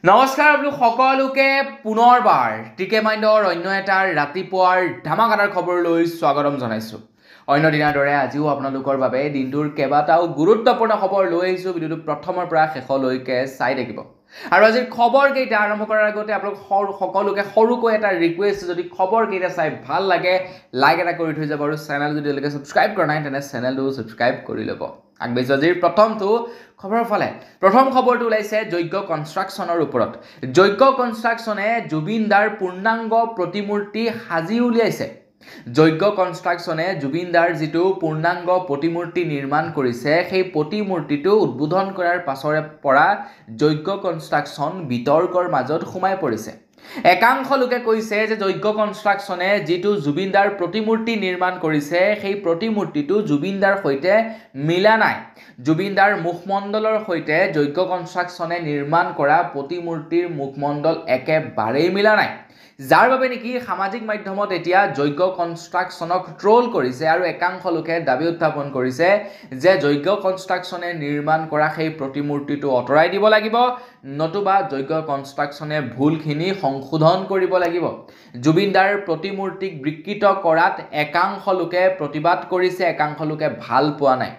নমস্কাৰ আপোনালোক সকলোকে পুনৰবাৰ টিকে মাইণ্ডৰ অন্য এটাৰ ৰাতিপুৱাৰ ধামাকাদাৰ খবৰলৈ স্বাগতম জনাইছোঁ। অন্য দিনাৰ দৰে আজিও আপোনালোকৰ বাবে দিনটোৰ কেইবাটাও গুৰুত্বপূৰ্ণ খবৰ লৈ আহিছোঁ। ভিডিঅ'টো প্ৰথমৰ পৰা শেষলৈকে চাই থাকিব। আৰু আজিৰ খবৰকেইটা আৰম্ভ কৰাৰ আগতে আপোনালোক সকলোকে সৰুকৈ এটা ৰিকুৱেষ্ট, যদি খবৰকেইটা চাই ভাল লাগে লাইক এটা কৰি থৈ যাব, আৰু চেনেল যদি এতিয়ালৈকে ছাবস্ক্ৰাইব কৰা নাই তেনে চেনেলটো ছাবস্ক্ৰাইব কৰি ল'ব। আগবাঢ়িছোঁ আজিৰ প্ৰথমটো খবৰৰ ফালে। প্ৰথম খবৰটো ওলাইছে যজ্ঞ কনষ্ট্ৰাকশ্যনৰ ওপৰত। যজ্ঞ কনষ্ট্ৰাকশ্যনে জুবিন দাৰ পূৰ্ণাংগ প্ৰতিমূৰ্তি সাজি উলিয়াইছে। যজ্ঞ কনষ্ট্ৰাকশ্যনে জুবিন দাৰ যিটো পূৰ্ণাংগ প্ৰতিমূৰ্তি নিৰ্মাণ কৰিছে, সেই প্ৰতিমূৰ্তিটো উদ্বোধন কৰাৰ পাছৰে পৰা যজ্ঞ কনষ্ট্ৰাকশ্যন বিতৰ্কৰ মাজত সোমাই পৰিছে। একাংশ লোকে কৈছে যে যজ্ঞ কনষ্ট্ৰাকশ্যনে যিটো জুবিন দাৰ প্ৰতিমূৰ্তি নিৰ্মাণ কৰিছে, সেই প্ৰতিমূৰ্তিটো জুবিন দাৰ সৈতে মিলা নাই। জুবিন দাৰ মুখমণ্ডলৰ সৈতে যজ্ঞ কনষ্ট্ৰাকশ্যনে নিৰ্মাণ কৰা প্ৰতিমূৰ্তিৰ মুখমণ্ডল একেবাৰেই মিলা নাই, যাৰ বাবে নেকি সামাজিক মাধ্যমত এতিয়া যজ্ঞ কনষ্ট্ৰাকশ্যনক ট্ৰল কৰিছে। আৰু একাংশ লোকে দাবী উত্থাপন কৰিছে যে যজ্ঞ কনষ্ট্ৰাকশ্যনে নিৰ্মাণ কৰা সেই প্ৰতিমূৰ্তিটো আঁতৰাই দিব লাগিব, নতুবা যজ্ঞ কনষ্ট্ৰাকশ্যনে ভুলখিনি সংশোধন কৰিব লাগিব। জুবিন দাৰ প্ৰতিমূৰ্তিক বিকৃত কৰাত একাংশ লোকে প্ৰতিবাদ কৰিছে, একাংশ লোকে ভাল পোৱা নাই।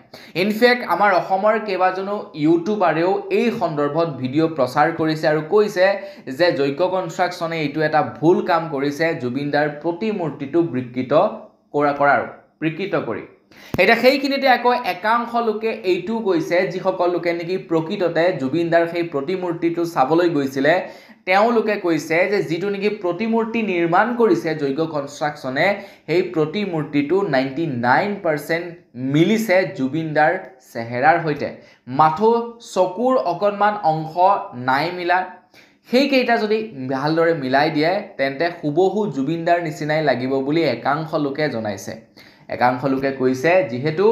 ইনফেক্ট আমাৰ অসমৰ কেইবাজনো ইউটিউবাৰেও এই সন্দৰ্ভত ভিডিঅ' প্ৰচাৰ কৰিছে আৰু কৈছে যে যজ্ঞ কনষ্ট্ৰাকশ্যনে এইটো এটা ভুল কাম কৰিছে, জুবিন দাৰ প্ৰতিমূৰ্তিটো বিকৃত কৰি। এতিয়া সেইখিনিতে আকৌ একাংশ লোকে এইটোও কৈছে, যিসকল লোকে নেকি প্ৰকৃততে জুবিন দাৰ সেই প্ৰতিমূৰ্তিটো চাবলৈ গৈছিলে, তেওঁলোকে কৈছে যে যিটো নেকি প্ৰতিমূৰ্তি নিৰ্মাণ কৰিছে যজ্ঞ কনষ্ট্ৰাকশ্যনে, সেই প্ৰতিমূৰ্তিটো 99% মিলিছে জুবিন দাৰ চেহেৰাৰ সৈতে, মাথো চকুৰ অকণমান অংশ নাই মিলা। সেইকেইটা যদি ভালদৰে মিলাই দিয়ে তেন্তে হুবহু জুবিন দাৰ নিচিনাই লাগিব বুলি একাংশ লোকে জনাইছে। একাংশ লোকে কৈছে যিহেতু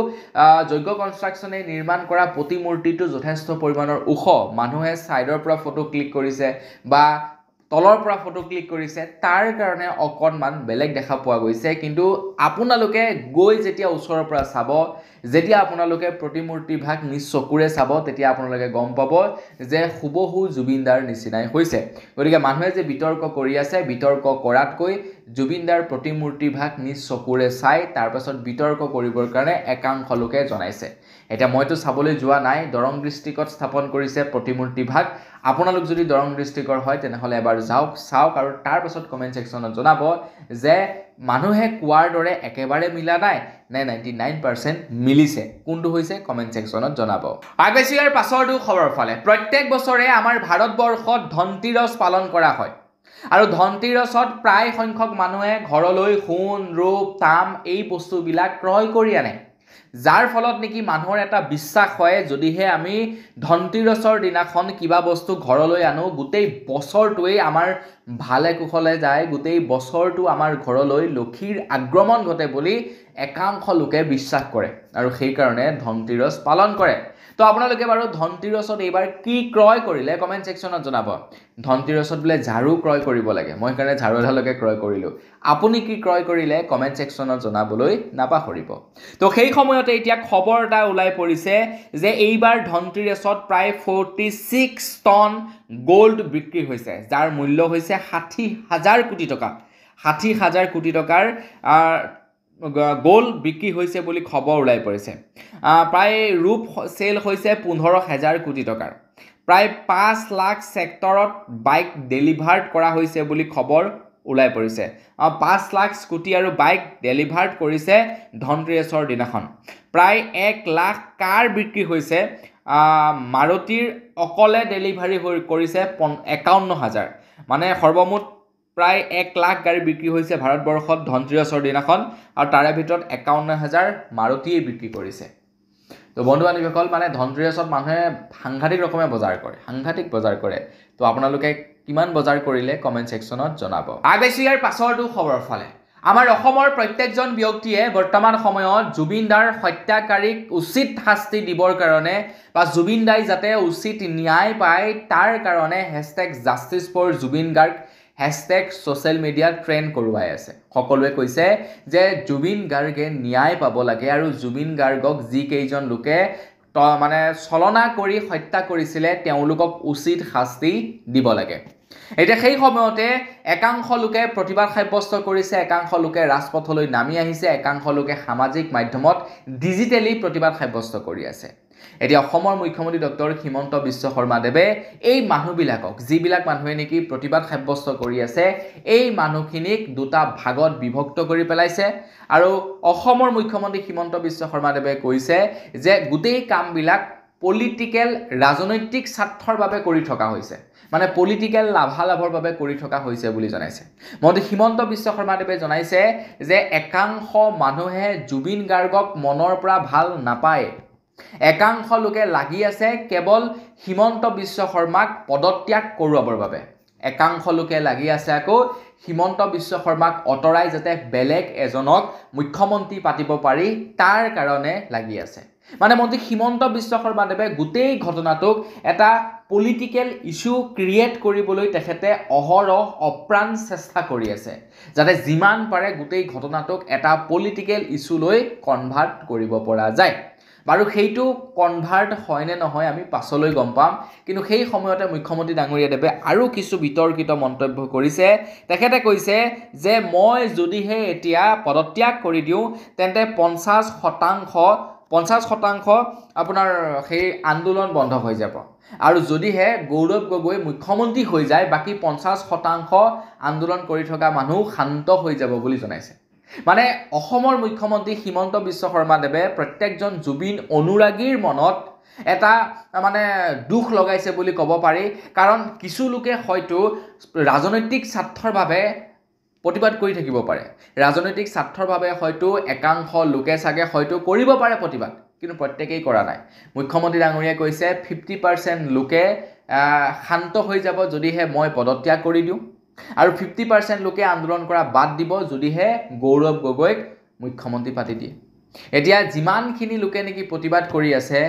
যজ্ঞ কনষ্ট্ৰাকশ্যনে নিৰ্মাণ কৰা প্ৰতিমূৰ্তিটো যথেষ্ট পৰিমাণৰ ওখ, মানুহে ছাইডৰ পৰা ফটো ক্লিক কৰিছে বা তলৰ পৰা ফটো ক্লিক কৰিছে, তাৰ কাৰণে অকণমান বেলেগ দেখা পোৱা গৈছে। কিন্তু আপোনালোকে গৈ যেতিয়া ওচৰৰ পৰা চাব, যেতিয়া আপোনালোকে প্ৰতিমূৰ্তি ভাগ নিজ চকুৰে চাব, তেতিয়া আপোনালোকে গম পাব যে হুবহু জুবিন দাৰ নিচিনাই হৈছে। গতিকে মানুহে যে বিতৰ্ক কৰি আছে, বিতৰ্ক কৰাতকৈ জুবিন দাৰ প্ৰতিমূৰ্তি ভাগ নিজ চকুৰে চাই তাৰপাছত বিতৰ্ক কৰিবৰ কাৰণে একাংশ লোকে জনাইছে। এতিয়া মইতো চাবলৈ যোৱা নাই, দৰং ডিষ্ট্ৰিক্টত স্থাপন কৰিছে প্ৰতিমূৰ্তি ভাগ। আপোনালোক যদি দৰং ডিষ্ট্ৰিক্টৰ হয় তেনেহ'লে এবাৰ যাওক, চাওক, আৰু তাৰপাছত কমেণ্ট ছেকশ্যনত জনাব যে মানুহে কোৱাৰ দৰে একেবাৰে মিলা নাই নে 99% মিলিছে। কোনটো হৈছে কমেণ্ট ছেকশ্যনত জনাব। আগবাঢ়িছোঁ ইয়াৰ পাছৰটো খবৰৰ ফালে। প্ৰত্যেক বছৰে আমাৰ ভাৰতবৰ্ষত ধনতিৰছ পালন কৰা হয়, আৰু ধনতিৰছত প্ৰায় সংখ্যক মানুহে ঘৰলৈ সোণ, ৰূপ, তাম এই বস্তুবিলাক ক্ৰয় কৰি আনে, যাৰ ফলত নেকি মানুহৰ এটা বিশ্বাস হয় যদিহে আমি ধনতিৰছৰ দিনাখন কিবা বস্তু ঘৰলৈ আনো, গোটেই বছৰটোৱেই আমাৰ ভালে কুশলে যায়, গোটেই বছৰটো আমাৰ ঘৰলৈ লক্ষীৰ আগমন ঘটে বুলি একাংশ লোকে বিশ্বাস কৰে, আৰু সেইকাৰণে ধনতিৰছ পালন কৰে। তো আপোনালোকে বাৰু ধনতিৰছত এইবাৰ কি ক্ৰয় কৰিলে কমেণ্ট ছেকশ্যনত জনাব। ধনতিৰছত বোলে ঝাৰু ক্ৰয় কৰিব লাগে, মই সেইকাৰণে ঝাৰু এডালকে ক্ৰয় কৰিলোঁ। আপুনি কি ক্ৰয় কৰিলে কমেণ্ট ছেকশ্যনত জনাবলৈ নাপাহৰিব। তো সেই সময়তে এতিয়া খবৰ এটা ওলাই পৰিছে যে এইবাৰ ধনতিৰছত প্ৰায় 46 টন গ'ল্ড বিক্ৰী হৈছে, যাৰ মূল্য হৈছে 60,000 কোটি টকা। 60,000 কোটি টকাৰ গ'ল্ড বিক্ৰী হৈছে বুলি খবৰ ওলাই পৰিছে। প্ৰায় ৰূপ চেল হৈছে 15,000 কোটি টকাৰ। প্ৰায় 5 লাখ ছেক্টৰত বাইক ডেলিভাৰ্ড কৰা হৈছে বুলি খবৰ ওলাই পৰিছে। 5 লাখ স্কুটি আৰু বাইক ডেলিভাৰ্ড কৰিছে ধনতিৰছৰ দিনাখন। প্ৰায় 1 লাখ কাৰ বিক্ৰী হৈছে। মাৰুতিৰ অকলে ডেলিভাৰী কৰিছে 51,000, মানে সৰ্বমুঠ প্ৰায় 1 লাখ গাড়ী বিক্ৰী হৈছে ভাৰতবৰ্ষত ধনতিৰছৰ দিনাখন, আৰু তাৰে ভিতৰত 51,000 মাৰুতিয়ে বিক্ৰী কৰিছে। তো বন্ধু বান্ধৱীসকল, মানে ধনতিৰছত মানুহে সাংঘাতিক ৰকমে বজাৰ কৰে। তো আপোনালোকে কিমান বজাৰ কৰিলে কমেণ্ট ছেকশ্যনত জনাব। আগবাঢ়িছোঁ ইয়াৰ পাছৰটো খবৰৰ ফালে। আমাৰ অসমৰ প্ৰত্যেকজন ব্যক্তিয়ে বৰ্তমান সময়ত জুবিন দাৰ হত্যাকাৰীক উচিত শাস্তি দিবৰ কাৰণে বা জুবিন দাই যাতে উচিত ন্যায় পায় তাৰ কাৰণে #JusticeForJubin Garg হেশটেগ ছ'চিয়েল মিডিয়াত ট্ৰেণ্ড কৰোৱাই আছে। সকলোৱে কৈছে যে জুবিন গাৰ্গে ন্যায় পাব লাগে আৰু জুবিন গাৰ্গক যিকেইজন লোকে মানে চলনা কৰি হত্যা কৰিছিলে তেওঁলোকক উচিত শাস্তি দিব লাগে এতিয়া সেই সময়তে একাংশ লোকে প্ৰতিবাদ সাব্যস্ত কৰিছে একাংশ লোকে ৰাজপথলৈ নামি আহিছে একাংশ লোকে সামাজিক মাধ্যমত ডিজিটেলি প্ৰতিবাদ সাব্যস্ত কৰি আছে এতিয়া অসমৰ মুখ্যমন্ত্ৰী ডক্টৰ হিমন্ত বিশ্ব শৰ্মা দেৱে এই মানুহবিলাকক যিবিলাক মানুহে নেকি প্ৰতিবাদ সাব্যস্ত কৰি আছে এই মানুহখিনিক দুটা ভাগত বিভক্ত কৰি পেলাইছে আৰু অসমৰ মুখ্যমন্ত্ৰী হিমন্ত বিশ্ব শৰ্মা দেৱে কৈছে যে গোটেই কামবিলাক পলিটিক্যাল ৰাজনৈতিক স্বাৰ্থৰ বাবে কৰি থকা হৈছে মানে পলিটিক্যাল লাভালাভৰ বাবে কৰি থকা হৈছে বুলি জনাইছে মন্ত্ৰী হিমন্ত বিশ্ব শৰ্মা দেৱে জনাইছে যে একাংশ মানুহে জুবিন গাৰ্গক মনৰ পৰা ভাল নাপায় একাংশ লোকে লাগি আছে কেৱল হিমন্ত বিশ্ব শৰ্মাক পদত্যাগ কৰোৱাৰ বাবে একাংশ লোকে লাগি আছে আকৌ হিমন্ত বিশ্ব শৰ্মাক অতৰাই যাতে বেলেগ এজনক মুখ্যমন্ত্ৰী পাতিব পাৰি তাৰ কাৰণে লাগি আছে মানে মন্ত্ৰী হিমন্ত বিশ্ব শৰ্মা দেৱে গোটেই ঘটনাটোক এটা পলিটিক্যাল ইস্যু ক্ৰিয়েট কৰিবলৈ তেখেতে অহৰহ অপ্ৰাণ চেষ্টা কৰি আছে যাতে যিমান পাৰে গোটেই ঘটনাটোক এটা পলিটিক্যাল ইস্যুলৈ কনভাৰ্ট কৰিব পৰা যায় বাৰু সেইটো কনভাৰ্ট হয় নে নহয় আমি পাছলৈ গম পাম কিন্তু সেই সময়তে মুখ্যমন্ত্ৰী ডাঙৰীয়া দেৱে আৰু কিছু বিতৰ্কিত মন্তব্য কৰিছে তেখেতে কৈছে যে মই যদিহে এতিয়া পদত্যাগ কৰি দিওঁ তেন্তে 50% আপোনাৰ সেই আন্দোলন বন্ধ হৈ যাব আৰু যদিহে গৌৰৱ গগৈ মুখ্যমন্ত্ৰী হৈ যায় বাকি 50% আন্দোলন কৰি থকা মানুহ শান্ত হৈ যাব বুলি জনাইছে মানে অসমৰ মুখ্যমন্ত্ৰী হিমন্ত বিশ্ব শৰ্মা দেৱে প্ৰত্যেকজন জুবিন অনুৰাগীৰ মনত এটা মানে দুখ লগাইছে বুলি ক'ব পাৰি কাৰণ কিছু লোকে হয়তো ৰাজনৈতিক স্বাৰ্থৰ বাবে প্ৰতিবাদ কৰি থাকিব পাৰে ৰাজনৈতিক স্বাৰ্থৰ বাবে হয়তো একাংশ লোকে চাগে হয়তো কৰিব পাৰে প্ৰতিবাদ কিন্তু প্ৰত্যেকই কৰা নাই মুখ্যমন্ত্ৰী ডাঙৰীয়াই কৈছে 50% লোকে শান্ত হৈ যাব যদিহে মই পদত্যাগ কৰি দিওঁ আৰু 50% লোকে আন্দোলন কৰা বাদ দিব যদিহে গৌৰৱ গগৈক মুখ্যমন্ত্ৰী পাতি দিয়ে এতিয়া যিমানখিনি লোকে নেকি প্ৰতিবাদ কৰি আছে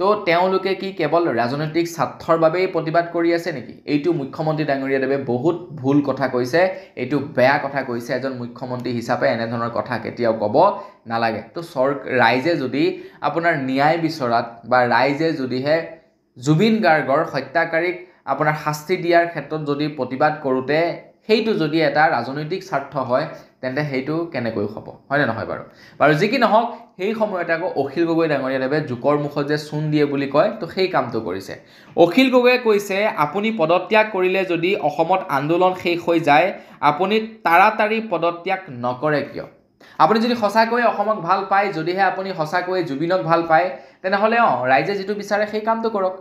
তো তেওঁলোকে কি কেৱল ৰাজনৈতিক স্বাৰ্থৰ বাবেই প্ৰতিবাদ কৰি আছে নেকি এইটো মুখ্যমন্ত্ৰী ডাঙৰীয়া দেৱে বহুত ভুল কথা কৈছে এইটো বেয়া কথা কৈছে এজন মুখ্যমন্ত্ৰী হিচাপে এনে ধৰণৰ কথা কেতিয়াও ক'ব নালাগে তো ৰাইজে যদি আপোনাৰ ন্যায় বিচৰাত বা ৰাইজে যদিহে জুবিন গাৰ্গৰ হত্যাকাৰীক আপোনাৰ শাস্তি দিয়াৰ ক্ষেত্ৰত যদি প্ৰতিবাদ কৰোতে সেইটো যদি এটা ৰাজনৈতিক স্বাৰ্থ হয় তেন্তে সেইটো কেনেকৈ হ'ব হয় নে নহয় বাৰু যি কি নহওক সেই সময়তে আকৌ অখিল গগৈ ডাঙৰীয়া দেৱে জোকৰ মুখত যে চূণ দিয়ে বুলি কয় তো সেই কামটো কৰিছে অখিল গগৈয়ে কৈছে আপুনি পদত্যাগ কৰিলে যদি অসমত আন্দোলন শেষ হৈ যায় আপুনি তাড়াতাড়ি পদত্যাগ নকৰে কিয় আপুনি যদি সঁচাকৈ অসমক ভাল পায় যদিহে আপুনি সঁচাকৈ জুবিনক ভাল পায় তেনেহ'লে ৰাইজে যেটো বিচাৰে সেই কামটো কৰক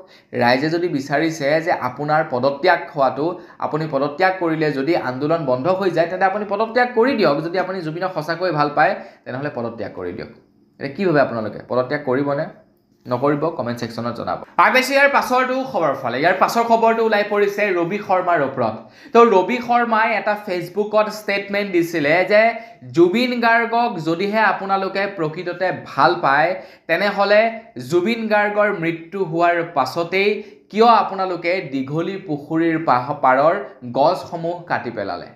ৰাইজে যদি বিচাৰিছে যে আপোনাৰ পদত্যাগ হোৱাটো আপুনি পদত্যাগ কৰিলে যদি আন্দোলন বন্ধ হৈ যায় তেন্তে আপুনি পদত্যাগ কৰি দিয়ক যদি আপুনি জুবিনক সঁচাকৈ ভাল পায় তেনেহ'লে পদত্যাগ কৰি দিয়ক এটা কি ভাবে আপোনালোকে পদত্যাগ কৰিবনে নকৰিব কমেন্ট সেকশনত জনাব আগেছি ইয়াৰ পাছৰটো খবৰ ফালে ইয়াৰ পাছৰ খবৰটো ওলাই পৰিছে ৰবি শৰ্মাৰ ওপৰত তো ৰবি শৰ্মাই এটা ফেসবুকত ষ্টেটমেন্ট দিছিলে যে জুবিন গাৰ্গক যদিহে আপোনালোকে প্ৰকৃততে ভাল পায় তেনেহলে জুবিন গাৰ্গৰ মৃত্যু হোৱাৰ পাছতেই কিয় আপোনালোকে দীঘলী পুখুৰীৰ পাৰৰ গছসমূহ কাটি পেলালে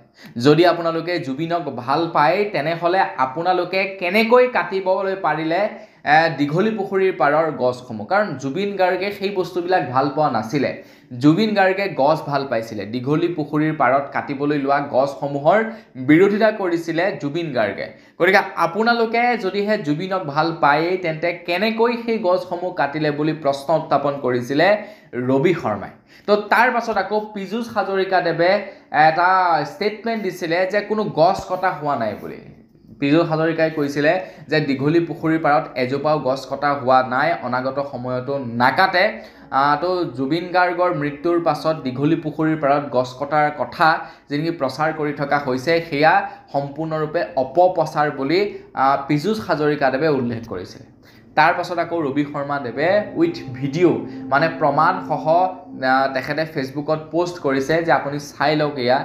যদি আপোনালোকে জুবিনক ভাল পায় তেনেহলে আপোনালোকে কেনেকৈ কাটিবলৈ পাৰিলে দীঘলী পুখুৰীৰ পাৰৰ গছসমূহ কাৰণ জুবিন গাৰ্গে সেই বস্তুবিলাক ভাল পোৱা নাছিলে জুবিন গাৰ্গে গছ ভাল পাইছিলে দীঘলী পুখুৰীৰ পাৰত কাটিবলৈ লোৱা গছসমূহৰ বিৰোধিতা কৰিছিলে জুবিন গাৰ্গে গতিকে আপোনালোকে যদিহে জুবিনক ভাল পায় তেন্তে কেনেকৈ সেই গছসমূহ কাটিলে বুলি প্ৰশ্ন উত্থাপন কৰিছিলে ৰবি শৰ্মাই তো তাৰ পাছত আকৌ পীযুষ হাজৰিকা দেৱে এটা ষ্টেটমেন্ট দিছিলে যে কোনো গছ কটা হোৱা নাই বুলি পীযুষ হাজৰিকাই কৈছিলে যে দীঘলী পুখুৰীৰ পাৰত এজোপাও গছ কটা হোৱা নাই অনাগত সময়তো নাকাটে তো জুবিন গাৰ্গৰ মৃত্যুৰ পাছত দীঘলী পুখুৰীৰ পাৰত গছ কটাৰ কথা যিনি প্ৰচাৰ কৰি থকা হৈছে সেয়া সম্পূৰ্ণৰূপে অপপ্ৰচাৰ বুলি পীযুষ হাজৰিকা দেৱে উল্লেখ কৰিছিল তাৰ পাছত আকৌ ৰবি শৰ্মা দেৱে উইথ ভিডিও মানে প্ৰমাণ সহ তেখেতে ফেসবুকত পোষ্ট কৰিছে যে আপুনি চাই লওক এয়া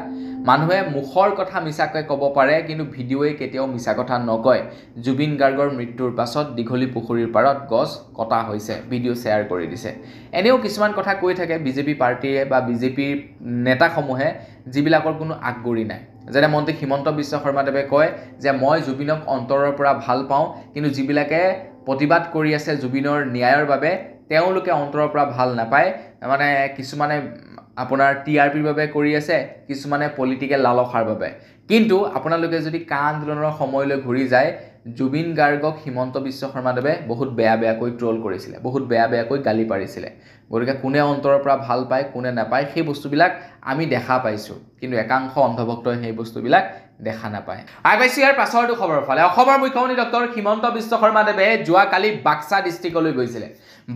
মানুহে মুখৰ কথা মিছাকৈ ক'ব পাৰে কিন্তু ভিডিঅ'য়ে কেতিয়াও মিছা কথা নকয় জুবিন গাৰ্গৰ মৃত্যুৰ পাছত দীঘলী পুখুৰীৰ পাৰত গছ কটা হৈছে ভিডিঅ' শ্বেয়াৰ কৰি দিছে এনেও কিছুমান কথা কৈ থাকে বিজেপি পাৰ্টিয়ে বা বিজেপিৰ নেতাসমূহে যিবিলাকৰ কোনো আগগুৰি নাই যেনে মন্ত্ৰী হিমন্ত বিশ্ব শৰ্মা দেৱে কয় যে মই জুবিনক অন্তৰৰ পৰা ভাল পাওঁ কিন্তু যিবিলাকে প্ৰতিবাদ কৰি আছে জুবিনৰ ন্যায়ৰ বাবে তেওঁলোকে অন্তৰৰ পৰা ভাল নাপায় মানে কিছুমানে আপোনাৰ টিআৰপিৰ বাবে কৰি আছে কিছুমানে পলিটিকেল লালসাৰ বাবে কিন্তু আপোনালোকে যদি কা আন্দোলনৰ সময়লৈ ঘূৰি যায় জুবিন গাৰ্গক হিমন্ত বিশ্ব শৰ্মাদেৱে বহুত বেয়াকৈ ট্ৰল কৰিছিলে বহুত বেয়াকৈ গালি পাৰিছিলে গতিকে কোনে অন্তৰৰ পৰা ভাল পায় কোনে নাপায় সেই বস্তুবিলাক আমি দেখা পাইছো কিন্তু একাংশ অন্ধভক্তই সেই বস্তুবিলাক দেখা নাপায় আইবাইছি ইয়াৰ পাছৰটো খবৰ ফালে অসমৰ মুখ্যমন্ত্ৰী ডক্টৰ হিমন্ত বিশ্ব শৰ্মাদেৱে যোৱা কালি বাক্সা ডিস্ট্ৰিক্টলৈ গৈছিলে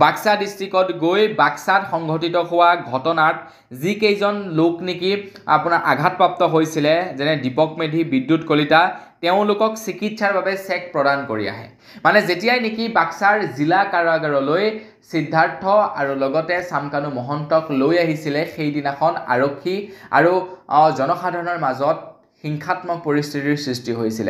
বাক্সা ডিস্ট্ৰিক্টত গৈ বাক্সাত সংঘটিত হোৱা ঘটনাত যি কেইজন লোক নেকি আপোনাৰ আঘাতপ্ৰাপ্ত হৈছিল যেনে দীপক মেধি বিদ্যুৎ কলিতা তেওঁলোকক চিকিৎসাৰ বাবে চেক প্ৰদান কৰি আহে মানে যেতিয়াই নেকি বাক্সাৰ জিলা কাৰাগাৰলৈ সিদ্ধাৰ্থ আৰু লগতে সামকানু মহন্তক লৈ আহিছিলে সেই দিনাখন আৰক্ষী আৰু জনসাধাৰণৰ মাজত হিংসাত্মক পৰিস্থিতিৰ সৃষ্টি হৈছিল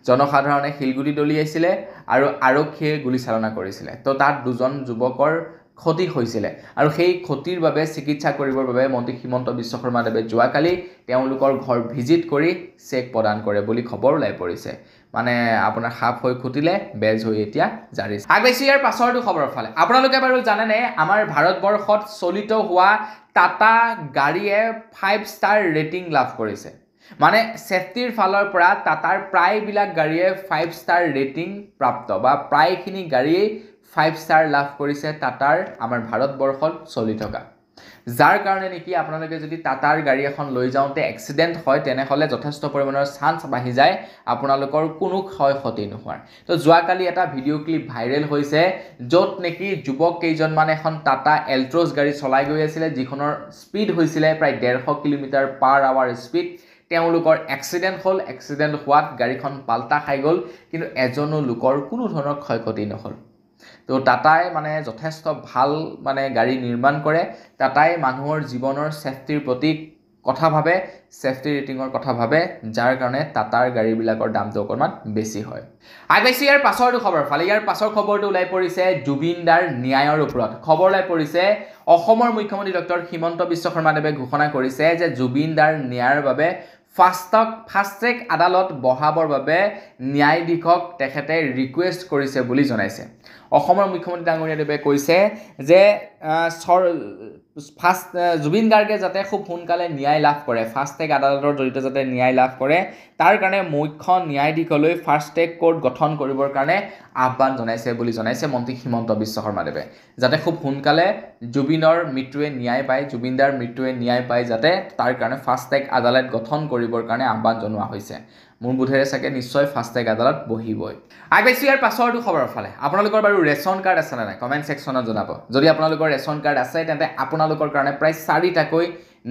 জনসাধাৰণে শিলগুটি দলিয়াইছিল আৰু আৰক্ষীয়ে গুলীচালনা কৰিছিল তো তাত দুজন যুৱকৰ ক্ষতি হৈছিল আৰু সেই ক্ষতিৰ বাবে চিকিৎসা কৰিবৰ বাবে মন্ত্ৰী হিমন্ত বিশ্ব শৰ্মাদেৱে যোৱা কালি তেওঁলোকৰ ঘৰ ভিজিট কৰি চেক প্ৰদান কৰে বুলি খবৰ ওলাই পৰিছে মানে আপোনাৰ হাফ হৈ খুটিলে বেজ হৈ এতিয়া জাৰি আগবাইছি ইয়াৰ পাছৰটো খবৰ ফালে আপোনালোকে বাৰু জানেনে আমাৰ ভাৰতবৰ্ষত চলিত হোৱা টাটা গাড়ীয়ে 5 ষ্টাৰ ৰেটিং লাভ কৰিছে মানে সেফটিৰ ফালৰ পৰা টাটাৰ প্ৰায়বিলাক গাড়ীয়ে 5 ষ্টাৰ ৰেটিং প্ৰাপ্ত বা প্ৰায়খিনি গাড়ীয়ে 5 ষ্টাৰ লাভ কৰিছে টাটাৰ আমাৰ ভাৰতবৰ্ষত চলি থকা যাৰ কাৰণে নেকি আপোনালোকে যদি টাটাৰ গাড়ী এখন লৈ যাওঁতে এক্সিডেন্ট হয় তেনেহলে যথেষ্ট পৰিমাণৰ চান্স বাঢ়ি যায় আপোনালোকৰ কোনো ক্ষয় ক্ষতি নোহোৱাৰ তো যোৱাকালি এটা ভিডিঅ' ক্লিপ ভাইৰেল হৈছে য'ত নেকি যুৱক কেইজনমান এখন টাটা এল্ট্ৰছ গাড়ী চলাই গৈ আছিল যিখনৰ স্পীড হৈছিল প্ৰায় 150 কিলোমিটাৰ পাৰ আৱাৰ স্পীড তেওঁলোকৰ এক্সিডেন্ট হল এক্সিডেন্ট হোৱাত গাড়ীখন পাল্টা খাই গল কিন্তু এজনো লোকৰ কোনো ধৰণৰ ক্ষয়ক্ষতি নহল তো টাটাই মানে যথেষ্ট ভাল মানে গাড়ী নিৰ্মাণ কৰে টাটাই মানুহৰ জীৱনৰ সেফটিৰ প্ৰতি কথা ভাবে সেফটি ৰেটিংৰ কথা ভাবে যাৰ কাৰণে টাটাৰ গাড়ীবিলাকৰ দামটো অকমান বেছি হয় আগবাইছি ইয়াৰ পাছৰটো খবৰ ফালে ইয়াৰ পাছৰ খবৰটো ওলাই পৰিছে জুবিনদাৰ ন্যায়ৰ ওপৰত খবৰ ওলাই পৰিছে অসমৰ মুখ্যমন্ত্ৰী ডক্টৰ হিমন্ত বিশ্ব শৰ্মাদেৱে ঘোষণা কৰিছে যে জুবিনদাৰ ন্যায়ৰ বাবে ফাষ্ট ট্ৰেক আদালত বহাবৰ বাবে ন্যায়াধীশক তেখেতে ৰিকুৱেষ্ট কৰিছে বুলি জনাইছে অসমৰ মুখ্যমন্ত্ৰী ডাঙৰীয়াদেৱে কৈছে যে জুবিন গাৰ্গে যাতে খুব সোনকালে ন্যায় লাভ কৰে ফাষ্ট ট্ৰেক আদালতৰ জৰিয়তে যাতে ন্যায় লাভ কৰে তাৰ কাৰণে মুখ্য ন্যায়াধীশলৈ ফাষ্ট ট্ৰেক কোৰ্ট গঠন কৰিবৰ কাৰণে আহ্বান জনাইছে বুলি জনাইছে মন্ত্ৰী হিমন্ত বিশ্ব শৰ্মাদেৱে যাতে খুব সোনকালে জুবিনৰ মৃত্যুৱে ন্যায় পায় জুবিনদাৰ মৃত্যুৱে ন্যায় পায় যাতে তাৰ কাৰণে ফাষ্ট ট্ৰেক আদালত গঠন কৰিবৰ কাৰণে আহ্বান জনোৱা হৈছে মোৰ বুধেৰে চাগে নিশ্চয় ফাষ্ট ট্ৰেক আদালত বহিবই আগবাইছি ইয়াৰ পাছৰটো খবৰ ফালে আপোনালোকৰ বাৰু ৰেচন কাৰ্ড আছে নাই কমেন্ট সেকশনত জনাব যদি আপোনালোকৰ ৰেচন কাৰ্ড আছে তেন্তে আপোনালোকৰ কাৰণে প্ৰায় 4টাকৈ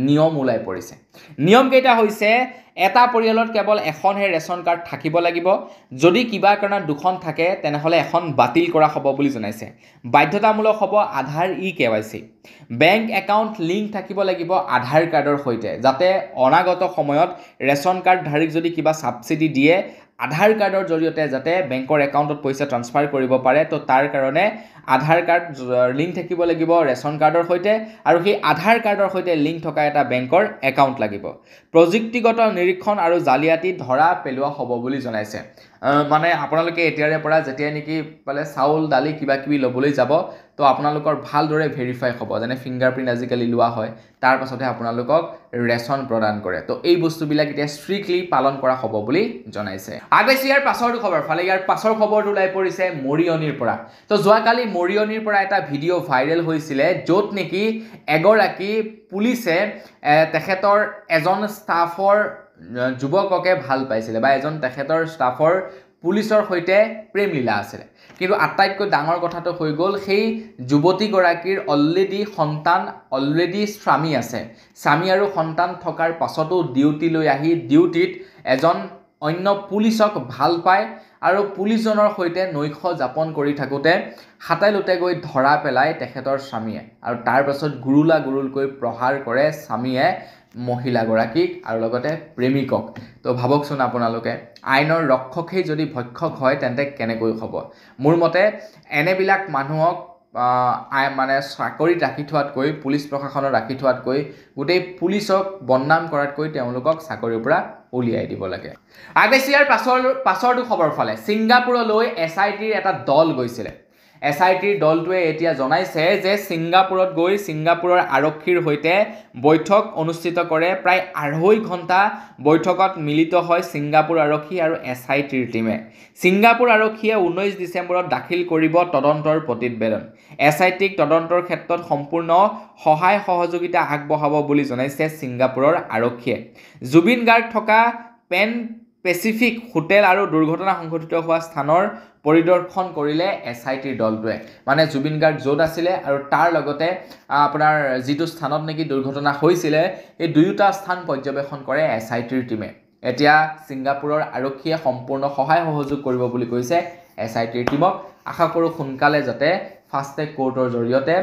নিয়ম ওলাই পৰিছে নিয়ম কেইটা হৈছে এটা পৰিয়ালত কেৱল এখনহে ৰেচন কাৰ্ড থাকিব লাগিব যদি কিবা কাৰণত দুখন থাকে তেনেহলে এখন বাতিল কৰা হ'ব বুলি জনাইছে বাধ্যতামূলক হ'ব আধাৰ ইকেৱাইচি বেংক একাউণ্ট লিংক থাকিব লাগিব আধাৰ কাৰ্ডৰ সৈতে যাতে অনাগত সময়ত ৰেচন কাৰ্ড ধাৰীক যদি কিবা সাবসিডি দিয়ে আধাৰ কাৰ্ডৰ জৰিয়তে যাতে বেংকৰ একাউণ্টত পইচা ট্ৰান্সফাৰ কৰিব পাৰে তো তাৰ কাৰণে আধাৰ কাৰ্ড লিংক থাকিব লাগিব ৰেচন কাৰ্ডৰ সৈতে আৰু সেই আধাৰ কাৰ্ডৰ সৈতে লিংক থকা এটা বেংকৰ একাউণ্ট লাগিব প্ৰযুক্তিগত নিৰীক্ষণ আৰু জালিয়াতি ধৰা পেলোৱা হ'ব বুলি জনাইছে মানে আপোনালোকে এতিয়াৰে পৰা যেতিয়া নেকি পালে চাউল দালি কিবা কিবি ল'বলৈ যাব তো আপোনালোকৰ ভালদৰে ভেৰিফাই হ'ব যেনে ফিংগাৰপ্ৰিন্ট আজিকালি লোৱা হয় তাৰ পাছতে আপোনালোকক ৰেচন প্ৰদান কৰে তো এই বস্তুবিলাক এতিয়া ষ্ট্ৰিক্টলি পালন কৰা হ'ব বুলি জনাইছে আগবাইছি ইয়াৰ পাছৰটো খবৰ ফালে ইয়াৰ পাছৰ খবৰটো ওলাই পৰিছে মৰিয়নিৰ পৰা তো যোৱাকালি মৰিয়নিৰ পৰা এটা ভিডিঅ' ভাইৰেল হৈছিল য'ত নেকি এগৰাকী পুলিচে তেখেতৰ এজন ষ্টাফৰ যুৱককে ভাল পাইছিল বা এজন তেখেতৰ ষ্টাফৰ পুলিচৰ সৈতে প্ৰেম লীলা আছিল কিন্তু আটাইতকৈ ডাঙৰ কথাটো হৈ গ'ল সেই যুৱতীগৰাকীৰ অলৰেডি স্বামী আছে স্বামী আৰু সন্তান থকাৰ পাছতো ডিউটিলৈ আহি ডিউটিত এজন অন্য পুলিচক ভাল পায় আৰু পুলিচজনৰ সৈতে নৈশ যাপন কৰি থাকোতে হাতাইলুতে গৈ ধৰা পেলাই তেখেতৰ স্বামীয়ে আৰু তাৰ পাছত গুৰুলকৈ প্ৰহাৰ কৰে স্বামীয়ে মহিলাগৰাকীক আৰু লগতে প্ৰেমিকক তো ভাবকচোন আপোনালোকে আইনৰ ৰক্ষকেই যদি ভক্ষক হয় তেন্তে কেনেকৈ হ'ব মোৰ মতে এনেবিলাক মানুহক মানে চাকৰিত ৰাখি থোৱাতকৈ পুলিচ প্ৰশাসনত ৰাখি থোৱাতকৈ গোটেই পুলিচক বদনাম কৰাতকৈ তেওঁলোকক চাকৰিৰ পৰা উলিয়াই দিব লাগে আগবাইছি ইয়াৰ পাছৰটো খবৰ ফালে ছিংগাপুৰলৈ SITৰ এটা দল গৈছিল SITৰ দলটোৱে এতিয়া জনাইছে যে ছিংগাপুৰত গৈ ছিংগাপুৰৰ আৰক্ষীৰ সৈতে বৈঠক অনুষ্ঠিত কৰে প্ৰায় 2.5 ঘণ্টা বৈঠকত মিলিত হয় ছিংগাপুৰ আৰক্ষী আৰু SITৰ টিমে ছিংগাপুৰ আৰক্ষীয়ে 19 ডিচেম্বৰত দাখিল কৰিব তদন্তৰ প্ৰতিবেদন SITক তদন্তৰ ক্ষেত্ৰত সম্পূৰ্ণ সহায় সহযোগিতা আগবঢ়াব বুলি জনাইছে ছিংগাপুৰৰ আৰক্ষীয়ে জুবিন গাৰ্গ থকা পেন পেচিফিক হোটেল আৰু দুৰ্ঘটনা সংঘটিত হোৱা স্থানৰ পৰিদৰ্শন কৰিলে SITৰ দলটোৱে মানে জুবিন গাৰ্গ য'ত আছিলে আৰু তাৰ লগতে আপোনাৰ যিটো স্থানত নেকি দুৰ্ঘটনা হৈছিলে এই দুয়োটা স্থান পৰ্যবেক্ষণ কৰে SITৰ টিমে এতিয়া ছিংগাপুৰৰ আৰক্ষীয়ে সম্পূৰ্ণ সহায় সহযোগ কৰিব বুলি কৈছে SITৰ টিমক আশা কৰোঁ সোনকালে যাতে ফাষ্ট ট্ৰেক কোৰ্টৰ জৰিয়তে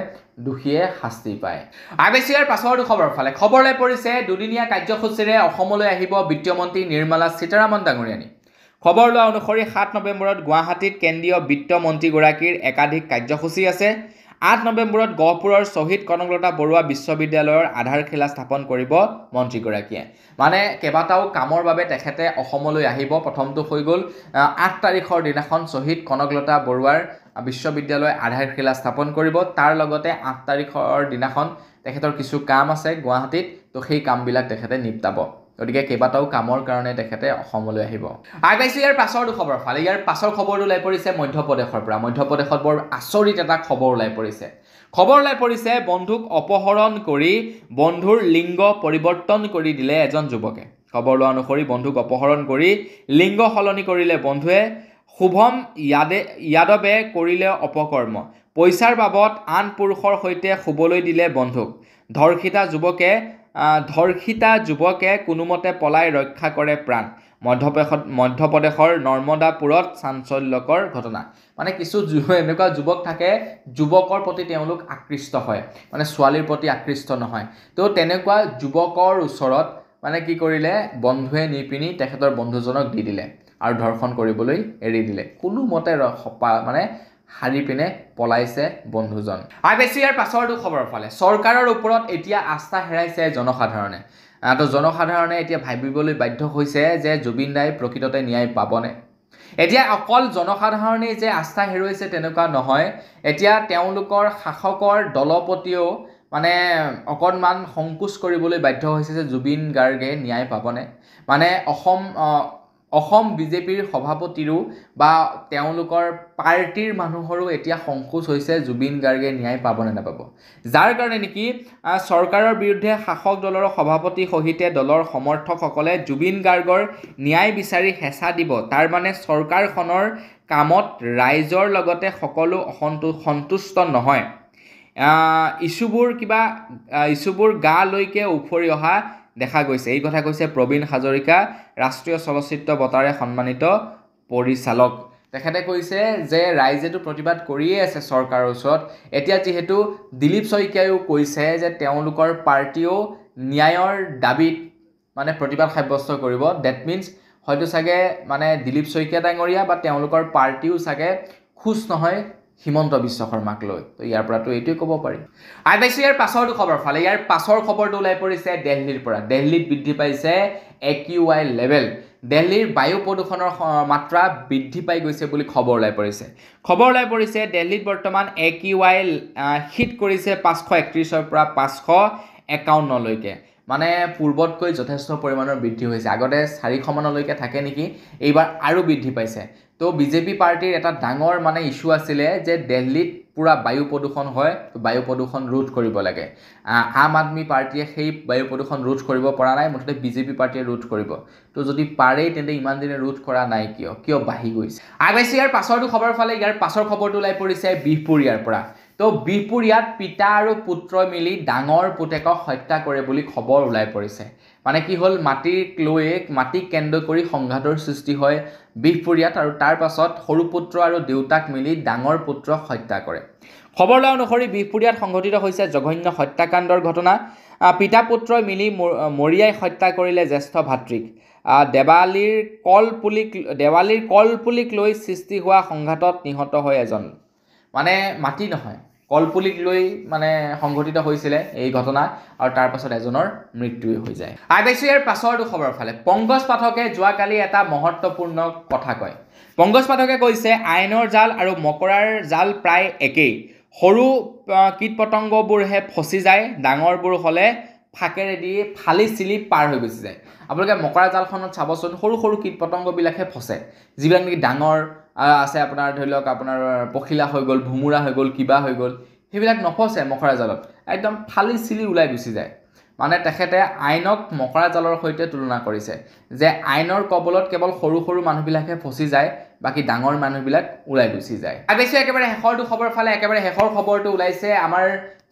দুখীয়ে শাস্তি পায় আইবিচিৰ পাছৰটো খবৰলৈ পৰিছে দুদিনীয়া কাৰ্যসূচীৰে অসমলৈ আহিব বিত্ত মন্ত্ৰী নিৰ্মলা সীতাৰামন ডাঙৰীয়ানী খবৰ লোৱা অনুসৰি 7 নৱেম্বৰত গুৱাহাটীত কেন্দ্ৰীয় বিত্ত মন্ত্ৰীগৰাকীৰ একাধিক কাৰ্যসূচী আছে 8 নৱেম্বৰত গহপুৰৰ শ্বহীদ কনকলতা বৰুৱা বিশ্ববিদ্যালয়ৰ আধাৰশিলা স্থাপন কৰিব মন্ত্ৰীগৰাকীয়ে মানে কেইবাটাও কামৰ বাবে তেখেতে অসমলৈ আহিব প্ৰথমটো হৈ গ'ল 8 তাৰিখৰ দিনাখন শ্বহীদ কনকলতা বৰুৱাৰ বিশ্ববিদ্যালয় আধাৰশিলা স্থাপন কৰিব তাৰ লগতে 8 তাৰিখৰ দিনাখন তেখেতৰ কিছু কাম আছে গুৱাহাটীত তো সেই কামবিলাক তেখেতে নিপটাব গতিকে কেইবাটাও কামৰ কাৰণে তেখেতে অসমলৈ আহিব আইবিচি ইয়াৰ পাছৰটো খবৰ ফালে ইয়াৰ পাছৰ খবৰটো ওলাই পৰিছে মধ্যপ্ৰদেশৰ পৰা মধ্যপ্ৰদেশত বৰ আচৰিত এটা খবৰ ওলাই পৰিছে বন্ধুক অপহৰণ কৰি বন্ধুৰ লিংগ পৰিৱৰ্তন কৰি দিলে এজন যুৱকে খবৰ লোৱা অনুসৰি বন্ধুক অপহৰণ কৰি লিংগ সলনি কৰিলে বন্ধুৱে শুভম যাদৱে কৰিলে অপকৰ্ম পইচাৰ বাবদ আন পুৰুষৰ সৈতে শুবলৈ দিলে বন্ধুক ধৰ্ষিতা যুৱকে কোনোমতে পলাই ৰক্ষা কৰে প্ৰাণ মধ্যপ্ৰদেশৰ নৰ্মদাপুৰত চাঞ্চল্যকৰ ঘটনা মানে কিছু এনেকুৱা যুৱক থাকে যুৱকৰ প্ৰতি তেওঁলোক আকৃষ্ট হয় মানে ছোৱালীৰ প্ৰতি আকৃষ্ট নহয় তো তেনেকুৱা যুৱকৰ ওচৰত মানে কি কৰিলে বন্ধুৱে নিপিনি তেখেতৰ বন্ধুজনক দি দিলে আৰু ধৰ্ষণ কৰিবলৈ এৰি দিলে কোনোমতে মানে হাৰি পিনে পলাইছে বন্ধুজন আইবিচি ইয়াৰ পাছৰটো খবৰ ফালে চৰকাৰৰ ওপৰত এতিয়া আস্থা হেৰাইছে জনসাধাৰণে তো জনসাধাৰণে এতিয়া ভাবিবলৈ বাধ্য হৈছে যে জুবিন দাই প্ৰকৃততে ন্যায় পাবনে এতিয়া অকল জনসাধাৰণেই যে আস্থা হেৰুৱাইছে তেনেকুৱা নহয় এতিয়া তেওঁলোকৰ শাসকৰ দলপতিও মানে অকণমান সংকোচ কৰিবলৈ বাধ্য হৈছে যে জুবিন গাৰ্গে ন্যায় পাবনে মানে অসম বিজেপিৰ সভাপতিৰো বা তেওঁলোকৰ পাৰ্টিৰ মানুহৰো এতিয়া সংকোচ হৈছে জুবিন গাৰ্গে ন্যায় পাবনে নাপাব যাৰ কাৰণে নেকি চৰকাৰৰ বিৰুদ্ধে শাসক দলৰ সভাপতি সহিতে দলৰ সমৰ্থকসকলে জুবিন গাৰ্গৰ ন্যায় বিচাৰি হেঁচা দিব তাৰ মানে চৰকাৰখনৰ কামত ৰাইজৰ লগতে সকলো সন্তুষ্ট নহয় ইছ্যুবোৰ গালৈকে উফৰি অহা দেখা গৈছে এই কথা কৈছে প্ৰবীণ হাজৰিকা ৰাষ্ট্ৰীয় চলচ্চিত্ৰ বঁটাৰে সন্মানিত পৰিচালক তেখেতে কৈছে যে ৰাইজেতো প্ৰতিবাদ কৰিয়ে আছে চৰকাৰৰ ওচৰত এতিয়া যিহেতু দিলীপ শইকীয়ায়ো কৈছে যে তেওঁলোকৰ পাৰ্টিও ন্যায়ৰ দাবীত মানে প্ৰতিবাদ সাব্যস্ত কৰিব ডেট মিনছ হয়তো চাগে মানে দিলীপ শইকীয়া ডাঙৰীয়া বা তেওঁলোকৰ পাৰ্টিও চাগে খুচ নহয় হিমন্ত বিশ্ব শৰ্মাক লৈ তো ইয়াৰ পৰাটো এইটোৱে ক'ব পাৰি আইবিচি ইয়াৰ পাছৰটো খবৰ ফালে ইয়াৰ পাছৰ খবৰটো ওলাই পৰিছে দিল্লীৰ পৰা দিল্লীত বৃদ্ধি পাইছে AQI লেভেল দিল্লীৰ বায়ু প্ৰদূষণৰ মাত্ৰা বৃদ্ধি পাই গৈছে বুলি খবৰ ওলাই পৰিছে দিল্লীত বৰ্তমান AQI হিট কৰিছে 531ৰ পৰা 551 লৈকে মানে পূৰ্বতকৈ যথেষ্ট পৰিমাণৰ বৃদ্ধি হৈছে আগতে 400 মানলৈকে থাকে নেকি এইবাৰ আৰু বৃদ্ধি পাইছে তো বিজেপি পাৰ্টিৰ এটা ডাঙৰ মানে ইস্যু আছিলে যে দিল্লীত পুৰা বায়ু প্ৰদূষণ হয় তো বায়ু প্ৰদূষণ ৰোধ কৰিব লাগে আম আদমি পাৰ্টিয়ে সেই বায়ু প্ৰদূষণ ৰোধ কৰিব পৰা নাই মুঠতে বিজেপি পাৰ্টিয়ে ৰোধ কৰিব তো যদি পাৰে তেন্তে ইমান দিনে ৰোধ কৰা নাই কিয় বাঢ়ি গৈছে আইবিচি ইয়াৰ পাছৰটো খবৰ ফালে ইয়াৰ পাছৰ খবৰটো ওলাই পৰিছে বিহপুৰীয়াৰ পৰা তো বিহপুৰীয়াত পিতা আৰু পুত্ৰই মিলি ডাঙৰ পুতেকক হত্যা কৰে বুলি খবৰ ওলাই পৰিছে মানে কি হ'ল মাটিক কেন্দ্ৰ কৰি সংঘাতৰ সৃষ্টি হয় বিহপুৰীয়াত আৰু তাৰ পাছত সৰু পুত্ৰ আৰু দেউতাক মিলি ডাঙৰ পুত্ৰক হত্যা কৰে খবৰ লোৱা অনুসৰি বিহপুৰীয়াত সংঘটিত হৈছে জঘন্য হত্যাকাণ্ডৰ ঘটনা পিতা পুত্ৰই মিলি মৰিয়াই হত্যা কৰিলে জ্যেষ্ঠ ভাতৃক দেৱালীৰ কলপুলিক লৈ সৃষ্টি হোৱা সংঘাতত নিহত হয় এজন মানে মাটি নহয় কলপুলিক লৈ মানে সংঘটিত হৈছিলে এই ঘটনা আৰু তাৰ পাছত এজনৰ মৃত্যু হৈ যায় আইবিচি ইয়াৰ পাছৰটো খবৰ ফালে পংকজ পাঠকে যোৱাকালি এটা মহত্বপূৰ্ণ কথা কয় পংকজ পাঠকে কৈছে আইনৰ জাল আৰু মকৰাৰ জাল প্ৰায় একেই, সৰু কীট পতংগবোৰহে ফচি যায়, ডাঙৰবোৰ হ'লে ফাকেৰেদি ফালি চিলি পাৰ হৈ গুচি যায়। আপোনালোকে মকৰা জালখনত চাবচোন সৰু সৰু কীট পতংগবিলাকহে ফচে, যিবিলাক নেকি ডাঙৰ আছে আপোনাৰ ধৰি লওক আপোনাৰ পখিলা হৈ গ'ল, ভোমোৰা হৈ গ'ল, কিবা হৈ গ'ল, সেইবিলাক নফচে মকৰা জালত, একদম ফালি চিলি ওলাই গুচি যায়। মানে তেখেতে আইনক মকৰা জালৰ সৈতে তুলনা কৰিছে যে আইনৰ কবলত কেৱল সৰু সৰু মানুহবিলাকহে ফচি যায়, বাকী ডাঙৰ মানুহবিলাক ওলাই গুচি যায়। আগেছো একেবাৰে শেষৰ খবৰ ফালে, একেবাৰে শেষৰ খবৰটো ওলাইছে আমাৰ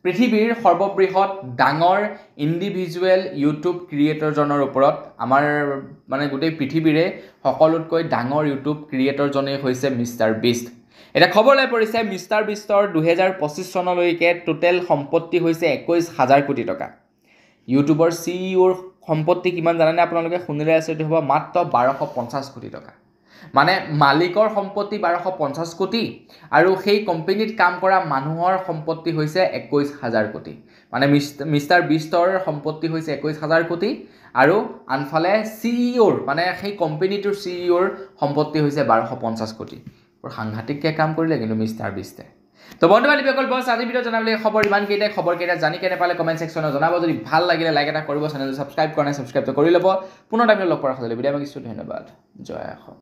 পৃথিৱীৰ সৰ্ববৃহৎ ডাঙৰ ইণ্ডিভিজুৱেল ইউটিউব ক্ৰিয়েটৰজনৰ ওপৰত। আমাৰ মানে গোটেই পৃথিৱীৰে সকলোতকৈ ডাঙৰ ইউটিউব ক্ৰিয়েটৰজনেই হৈছে মিষ্টাৰ বিষ্ট। এতিয়া খবৰলৈ পৰিছে মিষ্টাৰ বিষ্টৰ 2025 চনলৈকে টোটেল সম্পত্তি হৈছে 21,000 কোটি টকা। ইউটিউবৰ CEOৰ সম্পত্তি কিমান জানেনে আপোনালোকে? শুনিলে আচৰিত হ'ব, মাত্ৰ 1250 কোটি টকা। মানে মালিকৰ সম্পত্তি 1250 কোটি আৰু সেই কোম্পানীত কাম কৰা মানুহৰ সম্পত্তি হৈছে 21,000 কোটি। মানে মিষ্টাৰ বিষ্টৰ সম্পত্তি হৈছে 21,000 কোটি আৰু আনফালে CEOৰ মানে সেই কোম্পানীটোৰ CEOৰ সম্পত্তি হৈছে 1250 কোটি। বৰ সাংঘাতিককৈ কাম কৰিলে কিন্তু মিষ্টাৰ বিষ্টে। তো বন্ধু বান্ধৱীসকল, বছ আজি ভিডিঅ' জনাবলৈ খবৰ ইমানকেইটাই। খবৰকেইটা জানি কেনে পালে কমেণ্ট ছেকশ্যনত জনাব। যদি ভাল লাগিলে লাইক এটা কৰিব, চেনেলটো ছাবস্ক্ৰাইব কৰা নাই ছাবস্ক্ৰাইবটো কৰি ল'ব। পুনৰ আমি লগ কৰাৰ সদায় ভিডিঅ' মাগিছোঁ। ধন্যবাদ। জয় অসম।